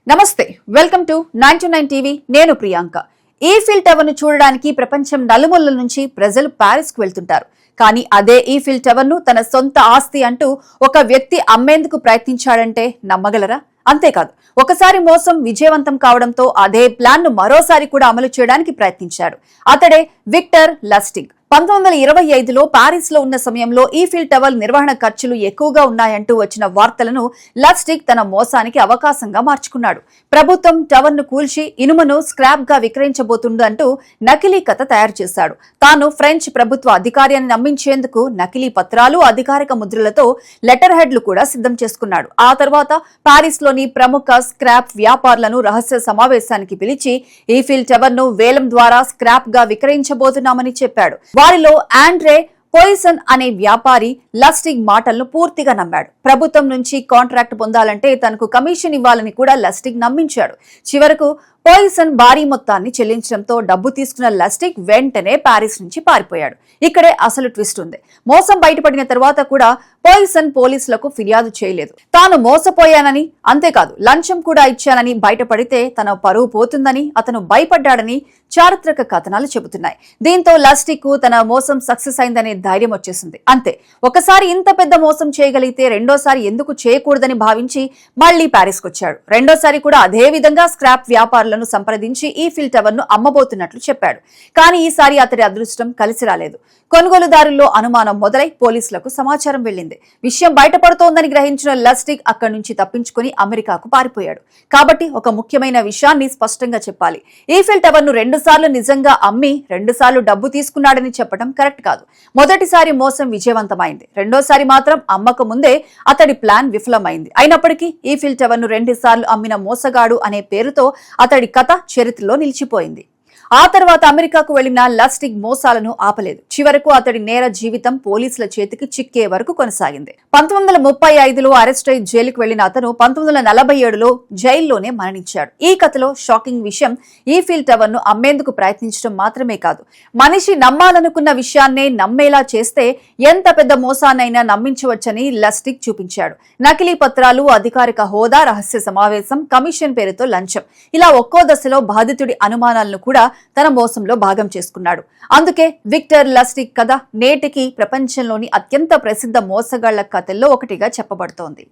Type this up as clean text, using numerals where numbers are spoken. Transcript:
నమస్తే, welcome to 99 TV. నేను Priyanka. Eiffel tower ను చూడడానికి ప్రపంచం నలుమూలల నుంచి ప్రజలు ప్యారిస్ కు వెళ్తుంటారు. కానీ అదే ఈఫిల్ టవర్ ను తన సొంత ఆస్తి అంటూ ఒక వ్యక్తి అమ్మేందుకు ప్రయత్నించాడంటే నమ్మగలరా? అంతేకాదు, ఒకసారి మోసం విజయవంతం కావడంతో అదే ప్లాన్ ను మరోసారి కూడా అమలు చేయడానికి ప్రయత్నించాడు. అతడే విక్టర్ లస్టిగ్. 1925లో పారిస్ లో ఉన్న సమయంలో ఈఫిల్ టవర్ నిర్వహణ ఖర్చులు ఎక్కువగా ఉన్నాయంటూ వచ్చిన వార్తలను లస్టిగ్ తన మోసానికి అవకాశంగా మార్చుకున్నాడు. ప్రభుత్వం టవర్ ను కూల్చి ఇనుమును స్క్రాప్ గా విక్రయించబోతుందంటూ నకిలీ కథ తయారు చేశాడు. తాను ఫ్రెంచ్ ప్రభుత్వ అధికారి అని నమ్మించేందుకు నకిలీ పత్రాలు, అధికారిక ముద్రలతో లెటర్ హెడ్లు కూడా సిద్ధం చేసుకున్నాడు. ఆ తర్వాత పారిస్ లోని ప్రముఖ స్క్రాప్ వ్యాపారులను రహస్య సమావేశానికి పిలిచి ఈఫిల్ టవర్ ను వేలం ద్వారా స్క్రాప్ గా విక్రయించబోతున్నామని చెప్పాడు. వారిలో ఆండ్రే పోయిసన్ అనే వ్యాపారి లస్టిగ్ మాటలను పూర్తిగా నమ్మాడు. ప్రభుత్వం నుంచి కాంట్రాక్ట్ పొందాలంటే తనకు కమిషన్ ఇవ్వాలని కూడా లస్టిగ్ నమ్మించాడు. చివరకు పోయిసన్ భారీ మొత్తాన్ని చెల్లించడంతో డబ్బు తీసుకున్న లస్టిగ్ వెంటనే పారిస్ నుంచి పారిపోయాడు. ఇక్కడే అసలు ట్విస్ట్ ఉంది. మోసం బయటపడిన తర్వాత కూడా పోయిసన్ పోలీసులకు ఫిర్యాదు చేయలేదు. తాను మోసపోయానని, అంతేకాదు లంచం కూడా ఇచ్చానని బయటపడితే తన పరువు పోతుందని అతను భయపడ్డాడని చారిత్రక కథనాలు చెబుతున్నాయి. దీంతో లస్టిగ్ కు తన మోసం సక్సెస్ అయిందనే ధైర్యం వచ్చేసింది. అంతే, ఒకసారి ఇంత పెద్ద మోసం చేయగలిగితే రెండోసారి ఎందుకు చేయకూడదని భావించి మళ్లీ పారిస్ కొచ్చాడు. రెండోసారి కూడా అదే విధంగా స్క్రాప్ వ్యాపారులను సంప్రదించి ఈఫిల్ టవర్ ను అమ్మబోతున్నట్లు చెప్పాడు. కానీ ఈసారి అతడి అదృష్టం కలిసి రాలేదు. కొనుగోలుదారుల్లో అనుమానం మొదలై పోలీసులకు సమాచారం వెళ్లింది. విషయం బయటపడుతోందని గ్రహించిన లస్టిగ్ అక్కడి నుంచి తప్పించుకుని అమెరికాకు పారిపోయాడు. కాబట్టి ఒక ముఖ్యమైన విషయాన్ని స్పష్టంగా చెప్పాలి. ఈఫిల్ టవర్ ను 2 సార్లు నిజంగా అమ్మి 2 సార్లు డబ్బు తీసుకున్నాడని చెప్పడం కరెక్ట్ కాదు. మొదటిసారి మోసం విజయవంతమైంది. రెండోసారి మాత్రం అమ్మక ముందే అతడి ప్లాన్ విఫలమైంది. అయినప్పటికీ ఈఫిల్ టవర్ ను 2 సార్లు అమ్మిన మోసగాడు అనే పేరుతో అతడి కథ చరిత్రలో నిలిచిపోయింది. ఆ తర్వాత అమెరికాకు వెళ్లిన లస్టిగ్ మోసాలను ఆపలేదు. చివరకు అతడి నేర జీవితం పోలీసుల చేతికి చిక్కే వరకు కొనసాగింది. 1935లో అరెస్ట్ అయి జైలుకు వెళ్లిన అతను 1947లో జైల్లోనే మరణించాడు. ఈ కథలో షాకింగ్ విషయం ఈఫిల్ టవర్ ను అమ్మేందుకు ప్రయత్నించడం మాత్రమే కాదు, మనిషి నమ్మాలనుకున్న విషయాన్నే నమ్మేలా చేస్తే ఎంత పెద్ద మోసాన్నైనా నమ్మించవచ్చని లస్టిగ్ చూపించాడు. నకిలీ పత్రాలు, అధికారిక హోదా, రహస్య సమావేశం, కమిషన్ పేరుతో లంచం, ఇలా ఒక్కో దశలో బాధితుడి అనుమానాలను కూడా తన మోసంలో భాగం చేసుకున్నాడు. అందుకే విక్టర్ లస్టిగ్ కథ నేటికి ప్రపంచంలోని అత్యంత ప్రసిద్ధ మోసగాళ్ల కథల్లో ఒకటిగా చెప్పబడుతోంది.